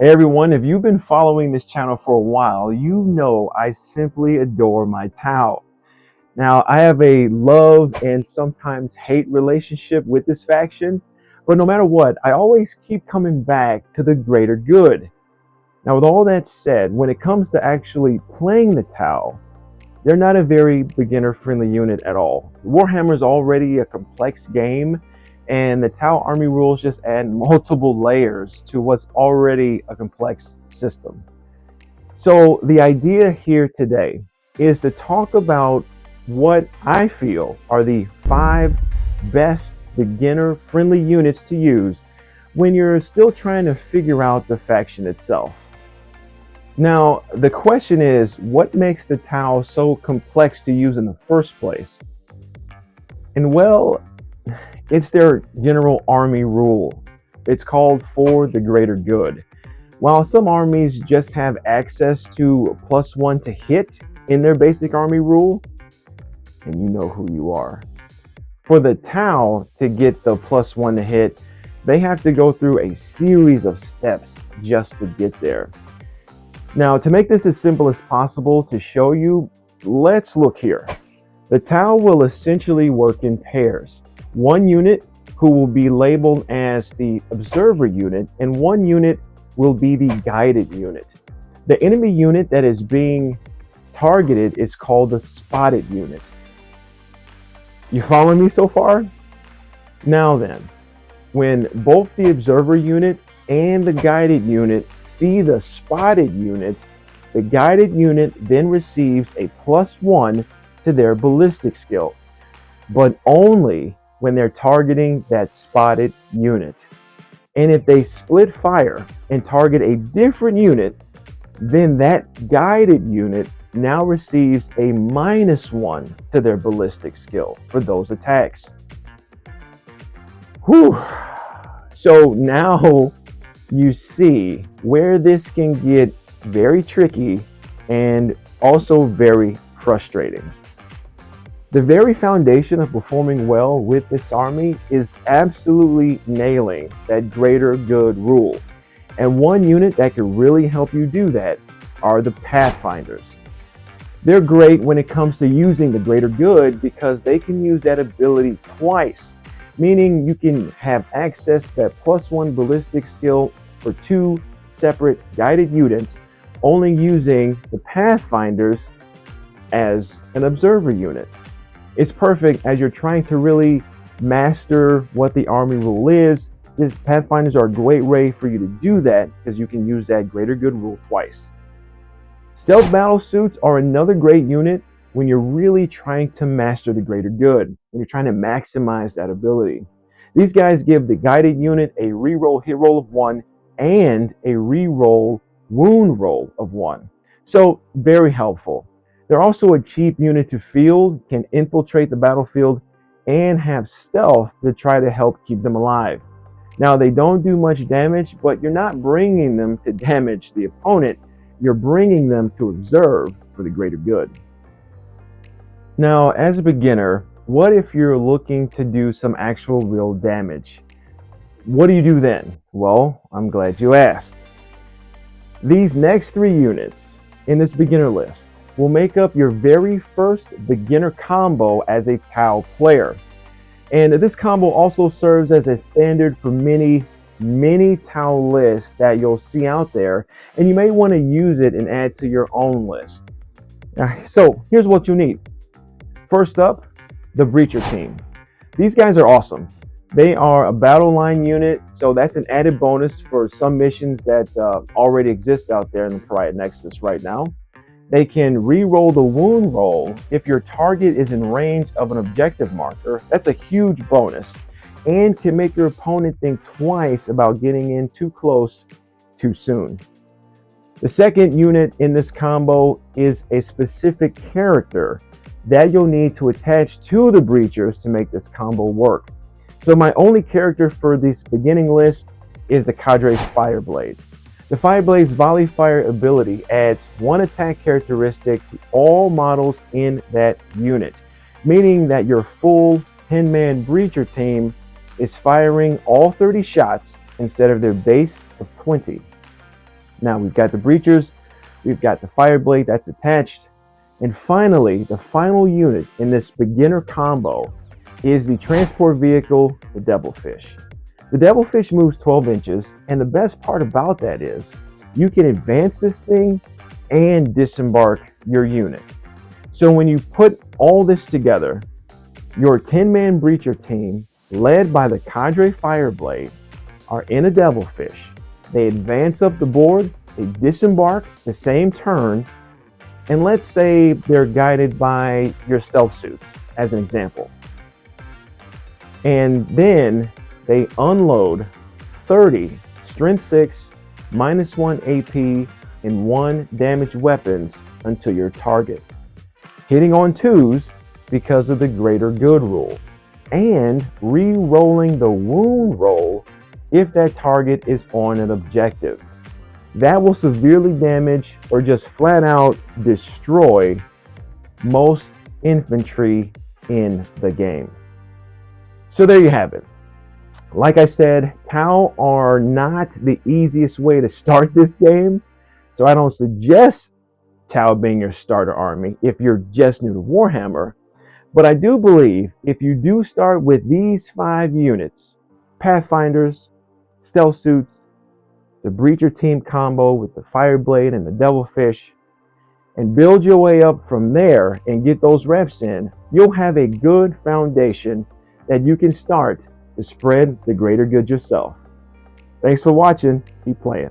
Hey everyone, if you've been following this channel for a while, you know I simply adore my Tau. Now, I have a love and sometimes hate relationship with this faction, but no matter what, I always keep coming back to the greater good. Now, with all that said, when it comes to actually playing the Tau, they're not a very beginner-friendly unit at all. Warhammer is already a complex game, and the Tau army rules just add multiple layers to what's already a complex system. So the idea here today is to talk about what I feel are the 5 best beginner-friendly units to use when you're still trying to figure out the faction itself. Now, the question is, what makes the Tau so complex to use in the first place? And well, it's their general army rule. It's called for the greater good. While some armies just have access to +1 to hit in their basic army rule, and you know who you are. For the Tau to get the +1 to hit, they have to go through a series of steps just to get there. Now, to make this as simple as possible to show you, let's look here. The Tau will essentially work in pairs. One unit who will be labeled as the observer unit, and one unit will be the guided unit. The enemy unit that is being targeted is called the spotted unit. You following me so far? Now then, when both the observer unit and the guided unit see the spotted unit, the guided unit then receives a +1 to their ballistic skill, but only when they're targeting that spotted unit. And if they split fire and target a different unit, then that guided unit now receives a -1 to their ballistic skill for those attacks. Whew. So now you see where this can get very tricky and also very frustrating. The very foundation of performing well with this army is absolutely nailing that greater good rule. And one unit that can really help you do that are the Pathfinders. They're great when it comes to using the greater good because they can use that ability twice, meaning you can have access to that +1 ballistic skill for 2 separate guided units, only using the Pathfinders as an observer unit. It's perfect as you're trying to really master what the army rule is. These Pathfinders are a great way for you to do that because you can use that greater good rule twice. Stealth battle suits are another great unit when you're really trying to master the greater good, when you're trying to maximize that ability. These guys give the guided unit a reroll hit roll of 1 and a reroll wound roll of 1. So very helpful. They're also a cheap unit to field, can infiltrate the battlefield, and have stealth to try to help keep them alive. Now, they don't do much damage, but you're not bringing them to damage the opponent. You're bringing them to observe for the greater good. Now, as a beginner, what if you're looking to do some actual real damage? What do you do then? Well, I'm glad you asked. These next 3 units in this beginner list will make up your very first beginner combo as a Tau player. And this combo also serves as a standard for many Tau lists that you'll see out there, and you may want to use it and add to your own list. So here's what you need. First up, the Breacher team. These guys are awesome. They are a battle line unit, so that's an added bonus for some missions that already exist out there in the Pariah Nexus right now. They can re-roll the wound roll if your target is in range of an objective marker. That's a huge bonus, and can make your opponent think twice about getting in too close too soon. The second unit in this combo is a specific character that you'll need to attach to the Breachers to make this combo work. So my only character for this beginning list is the Cadre's Fireblade. The Fireblade's volley fire ability adds 1 attack characteristic to all models in that unit, meaning that your full 10-man Breacher team is firing all 30 shots instead of their base of 20. Now we've got the breachers, we've got the fire blade that's attached, and finally, the final unit in this beginner combo is the transport vehicle, the Devilfish. The Devilfish moves 12 inches, and the best part about that is you can advance this thing and disembark your unit. So when you put all this together, your 10-man breacher team, led by the Cadre Fireblade, are in a Devilfish. They advance up the board, they disembark the same turn, and let's say they're guided by your stealth suits, as an example. And then they unload 30 strength 6, -1 AP, and 1 damage weapons until your target, hitting on 2s because of the greater good rule, and re-rolling the wound roll if that target is on an objective. That will severely damage or just flat out destroy most infantry in the game. So there you have it. Like I said, Tau are not the easiest way to start this game, so I don't suggest Tau being your starter army if you're just new to Warhammer. But I do believe if you do start with these 5 units, Pathfinders, Stealth Suits, the Breacher team combo with the Fireblade and the Devilfish, and build your way up from there and get those reps in, you'll have a good foundation that you can start to spread the greater good yourself. Thanks for watching. Keep playing.